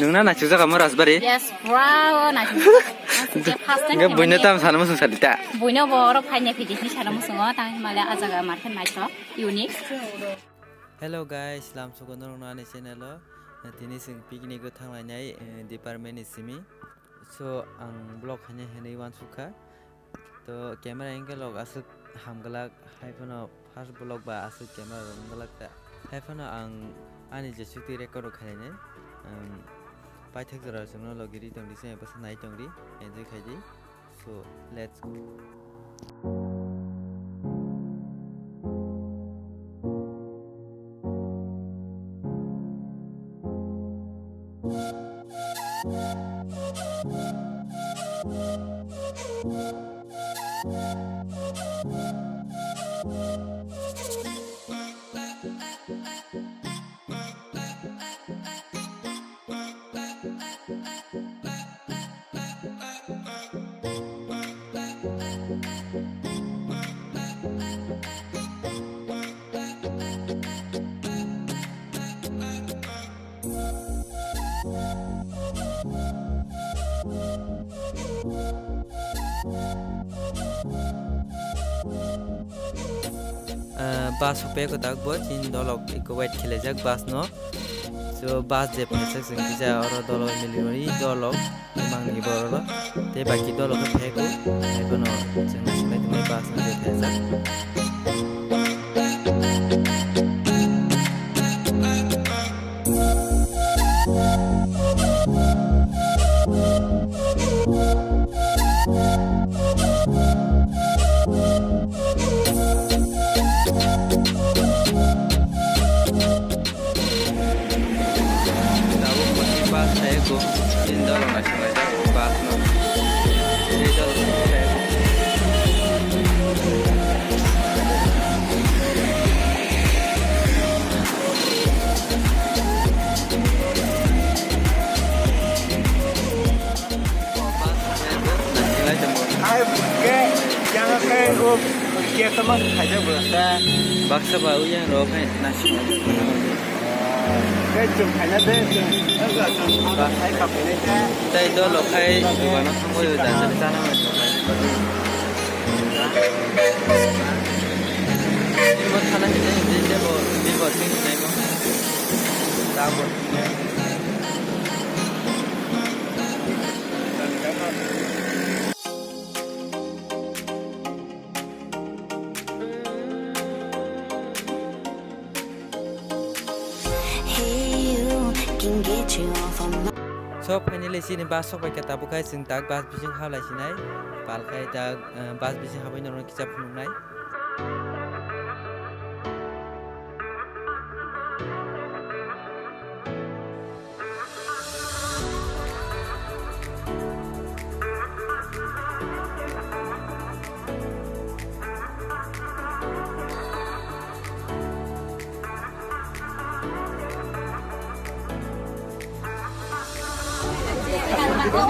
नोंना नाचु जागा मो Rajbari Yes, wow, nachu. First time. Enggak bunya tam sana musuh salita. Bunya boro fine fidi ni sana musungo tang mala ajaga market nacho unique. Hello guys, lam suko norong nani channel lo. Tini sing picnic ko thang lainai department isimi. So ang blog hanya henai wan suka. To camera angle log asuk hamgalak hyphono first blog ba asuk camera hamgalak ta. Hyphono ang ani jesuti record khaine. Pai thak jara sungno logiri tongdi se pas nai tongdi enjoy khaiji. So let's go. Bus hope ko tak bo chin dolok ko wait khile jak bus no so bus je phasak sing ja oro dolok milori dolok mang ni boro te baki dolok ko pheko ebono jeng sile tu bus no je phajak ko in dolong nasional bus no jadi dolong jangan kayak gue kia teman aja berasa baksa bau yang roh kan nasional cái chụp ảnh nó thế và thấy cặp này thế đây đó là cái và nó không có được đánh ra nó nhưng mà khả năng như thế thì sẽ bộ đi vào chuyên này không tao bộ so finally sini bus sok pakai tabu kai sing tak bus bising hau lai sinai pal kai tak bus bising hau ino orang kicap nunai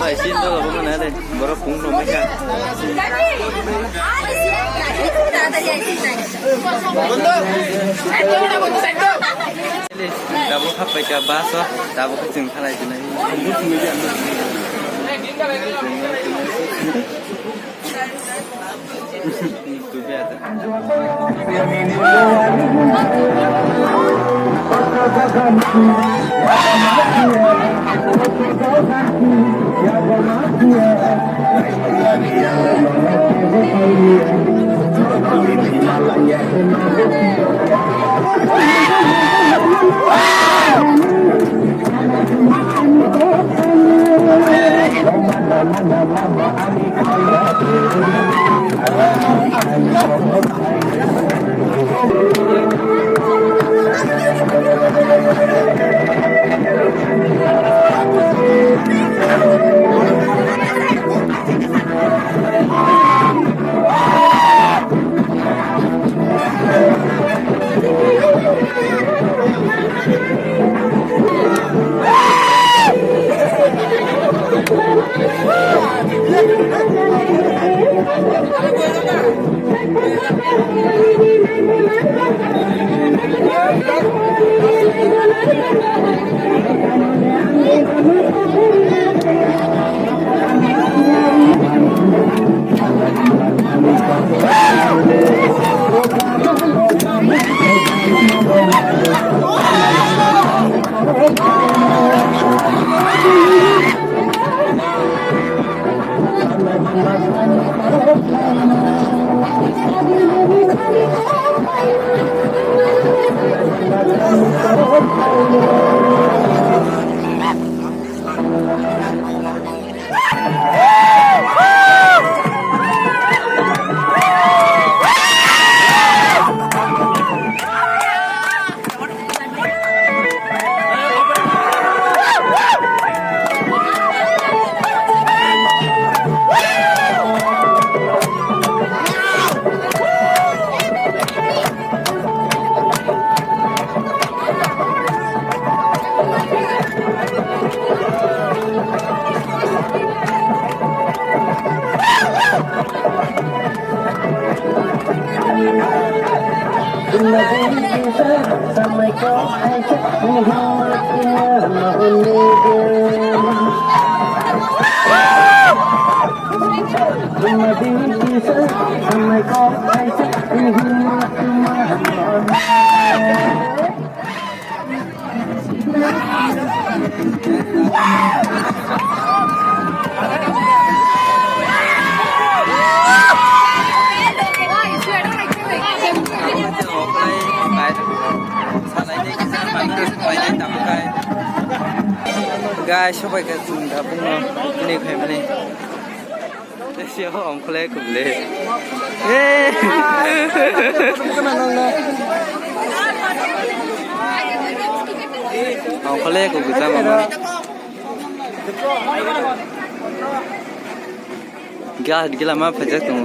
Mai xin đó là bữa nay đây, bữa đó cũng không mấy ca. Đã bữa khắp phải cả ba số, đã bữa cái chừng thay lại từ này. Tụi bé Guys, sampai ke Sunda Bungo. Ini kayak mana? Siapa om kle kumle? Om kle kum kita mama. Gila mah pajak tu.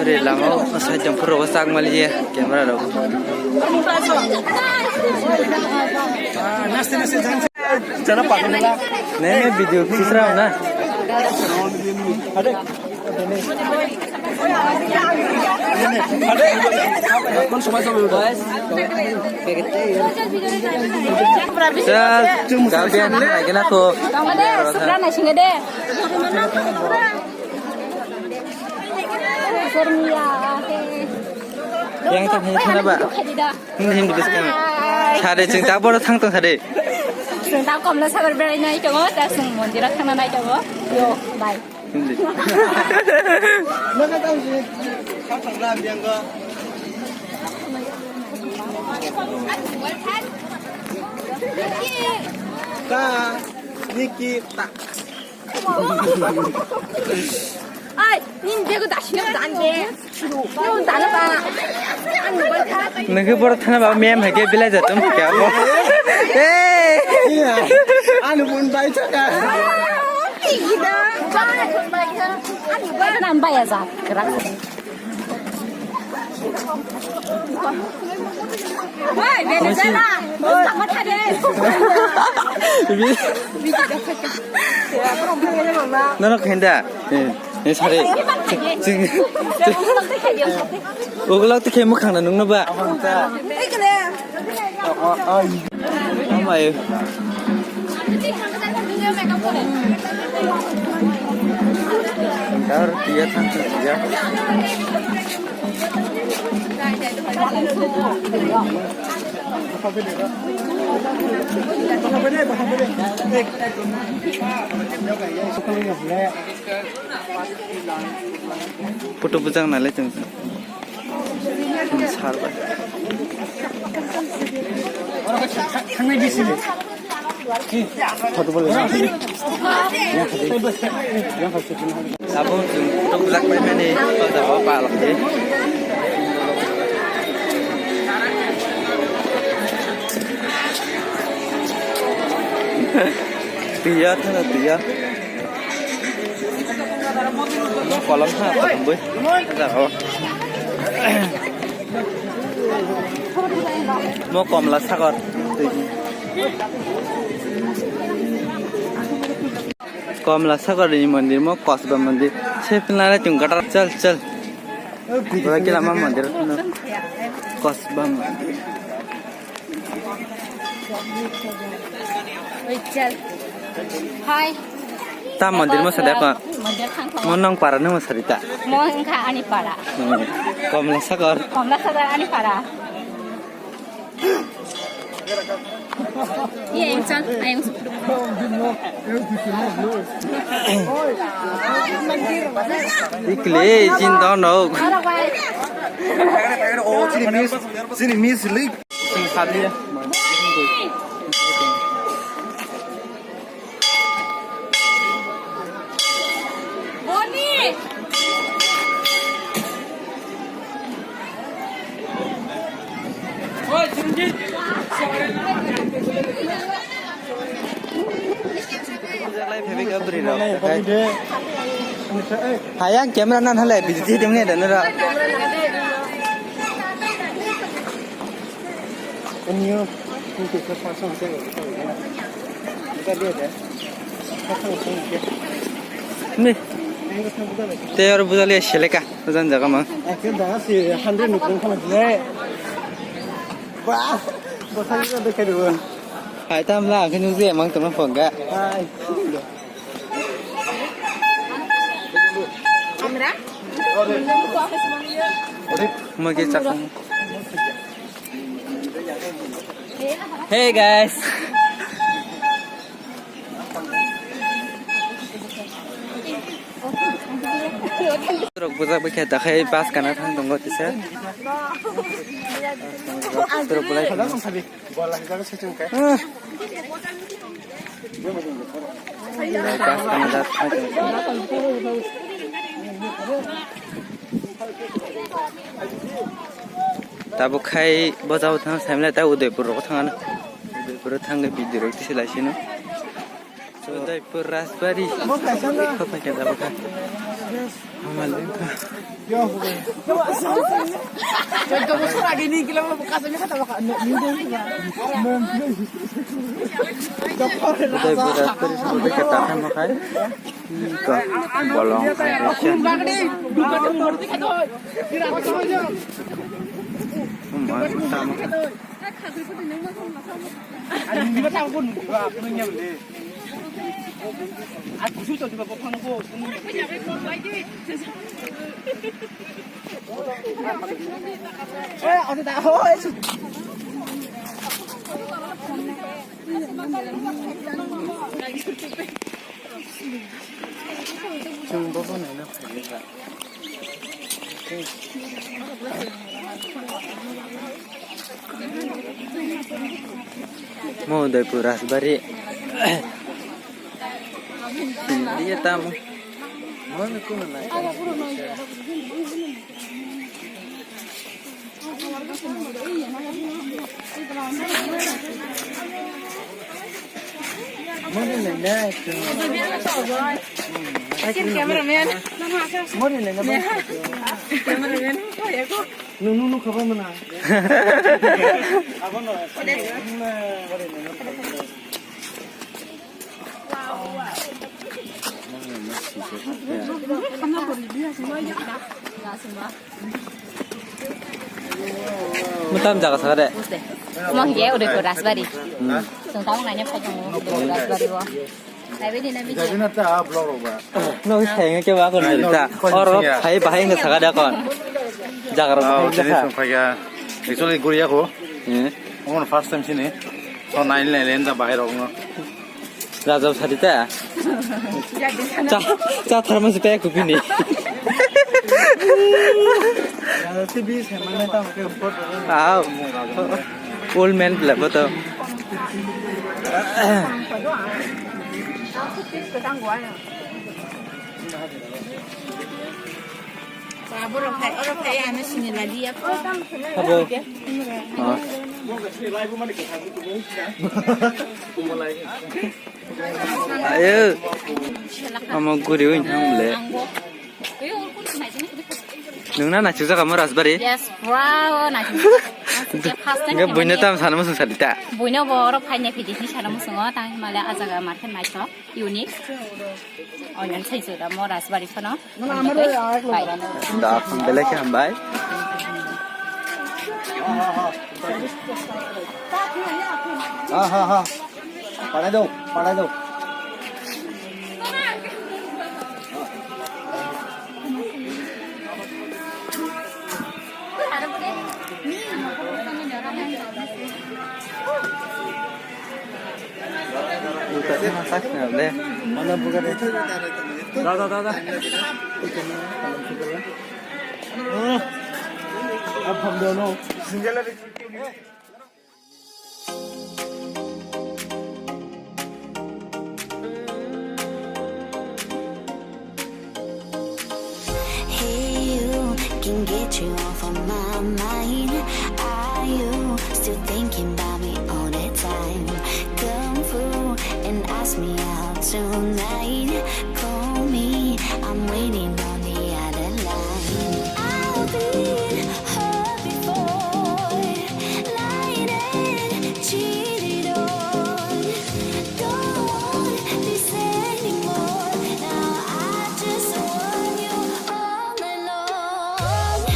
Aduh, lama masa jemput rosak malah ya, kamera dah. Jangan pakai ni. Nih video kisah na. Ada. Kon semua sama guys. Kabian lagi nak tu. Sebelah nasi ngede. Yang tak hanya sana ba. Ini hindu biskan. Cari cinta bodoh tang tang cari. Cinta kom lah sabar berai nai coba, dah sung mondirat kana nai coba. Yo, bye. Mana tahu sih? Kau pernah biang ke? Ta, Niki tak. Ay, nin bego da시면 안 돼. 이건 나는 봐. 안 먹을까? Nunggu bodoh tanah ba, mem hake bila jatuh kya bo? Iya. Anu pun baik cakap. 이기다. 아니 왜는 안 봐야지. 그래. 왜 내려잖아. 뭐 타래. 너는 괜다. 예, 잘해. 지금 오글락도 개목 하나 눕나 봐. 그래. 엄마요. Dar dia tangkap dia. Foto bujang nalai jeng. Sarba. 상내 비스네. foto boleh. Sabun foto bujang mana ni? Ada apa lagi? Tia thằng tia. Kolam ha kolam boy. Ada. Mau komla sagar. Komla sagar ini mandir mau Kasba mandir. Sepinara cungkatar चल. Lagi lama mandir. Kasba mandir. चल हाय ता मंदिर में सदा का मंदिर खांखो मनंग पारा न मसरिता मोहन खा अनि पारा कमला सागर ani para 이 앵짠 앵수 이클레 진다 너 오 지니 미스 릭 살리야 뭐니 lại phải biết beri rồi hayang camera nan halai biji demne dan ra 아니요. 이렇게 그 파송 생각 이거 돼야 돼. 파송 생각. 네 이거 상부다. teor budale sheleka jan jaga ma 아, 근데 다시 100 놓고 하면 돼. 와. 뭐 상이가 되게 되고. hai tam la cái nhung rẻ mang tấm nó phồng cả 아이. 카메라 mà cái chắc hey guys terus buat apa kita kayak pas karena thang tunggu tuh sih terus boleh 달라는 사비. 뭘 한다고 세정해. pas karena datang tapi kayak baca utang saya melihat tahu Udaipur tangan Udaipur tangga video itu sih lah sih no Udaipur raspberry apa pakai apa kan amal lengkap 야, 그거. 저 소라게 니 길로 가서 내가 다 봐. Udaipur raspberry sudah katakan makanya ke bolong utama 아니, 네가 타고 보는 거야. 그러냐 근데. 아, 구슬도 좀 봐. 파는 거. 어디다. 좀 뽑아내는 거니까 mau Udaipur raspberry dia tamu mana kau nak mana nak cameraman 머리 내가 봐. cameraman 누누누 가봐면 안. 아버는 Mutam jaga sagare. Mau ya udah ke raspberry. Tahu nggak nyampe kamu raspberry wo. Tapi di nabi 자기나타 블로그 봐. No sayang ke ba kon halita. Oro phai bahai nge sagada kon. Jagar 아, bahai 제일 jaga. 좀 가야. 액츄얼리 고리야고. Eh, 오늘 퍼스트 타임 시네. 저 나일레 렌다 바이로 온 거. Rajab sarita. Cha tharmas pe kupini. 야, TV 세만에 다 먹게 포토. Ah, old man pula foto. orang kayak anu sini lagi ya. Apa? Ah. Ayo. Ama guriu nyamle. Nungna na chuza kamu raspberry. Yes, wow, nah. Enggak punya tam sana musuh salita. Buino boro paine pidi ni cara musungo tang mala azaga market mai to unique. Oh yan sai sudah mo raspberry kono. Dah pembeli ke hambai. 아하하. 빨아줘. 빨아줘. saknable. Mana bukan itu. Da. अब हम दोनों single है Can get you off of my mind. Are you still thinking about me all the time? Come through and ask me out tonight. Call me, I'm waiting on the other line. I've been hurt before, lied and cheated on. Don't want this anymore. Now I just want you all alone.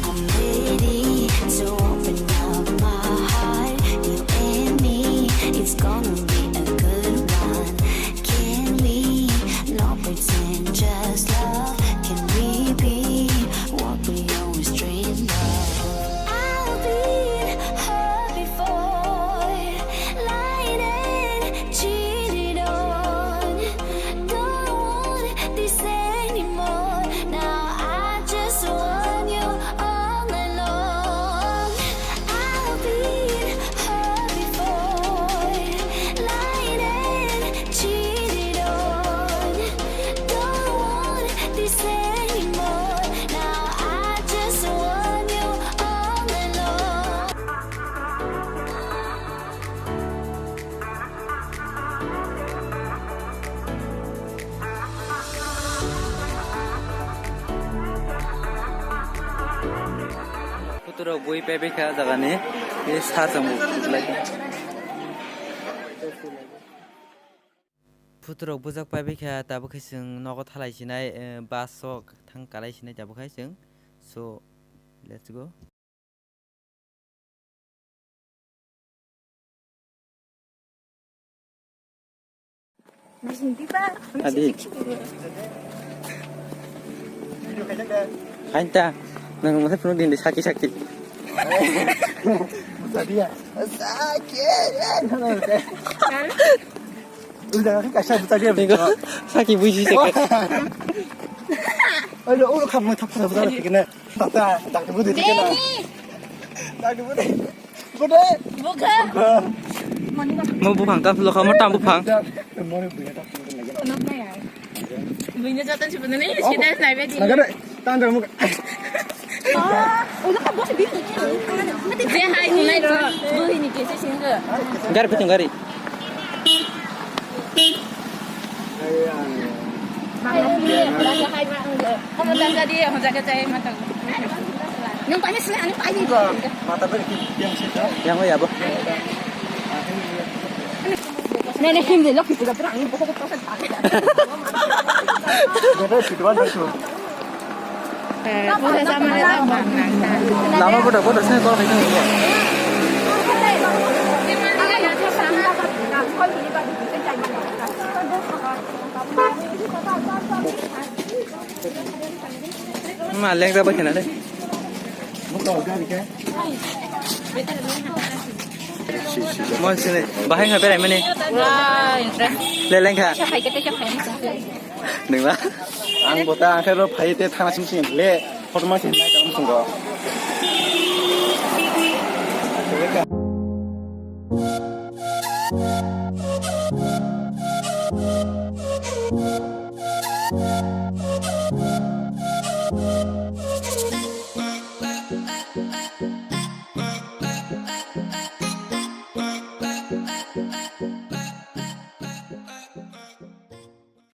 I'm ready to open up my heart. You and me, it's gonna be a good one. Can we not pretend just love? Can we be what we always dreamed of? I've been hurt before, lied and cheated on. Don't want this anymore. Now I just want you all alone. I've been hurt before, lied and cheated on. Don't want this anymore. Now I just want you all alone. Putro boi pebeka jagani e sarjang buklai. Putro bujak pebeka tabukai जों nogo thalaisinai basok thang kalaisinai tabukai जों. So let's go. Adi. Hanta. Nang masih penuh di sakit. tadi ya sakit udah kan kasar tadi ya Tengok sakit buji sakit. aduh kamu tak pernah betul kena tak dulu dia kena tak dulu deh bukan Mau bupang kan lo kamu tam bupang. mau punya tak lagi Bunda jatuh sebenarnya sudah saya bedi. nggak tanda muka Dia hai mulai tu, boleh ni kisah sini. Gari betul gari. Belanja hai orang tu. Kamu belanja dia, kamu jaga saya mata. Nampaknya senang, nampaknya tu. mata berki yang sudah Yang oh ya bu. Nenek him dia lagi sudah perang, pokok proses pakai. ada situan tu Proses sama dia bang. Lama bodoh saya kalau kayak gini. Maleng dah baca nade. bukan gari kan Mau sini. Bahaya nggak berai mana? Wah, interest. Leleng kah? Siapa kita siapa yang Neng lah. ang bota akhirnya pahit itu tanah simsing le hormat ini tak langsung go Thank you.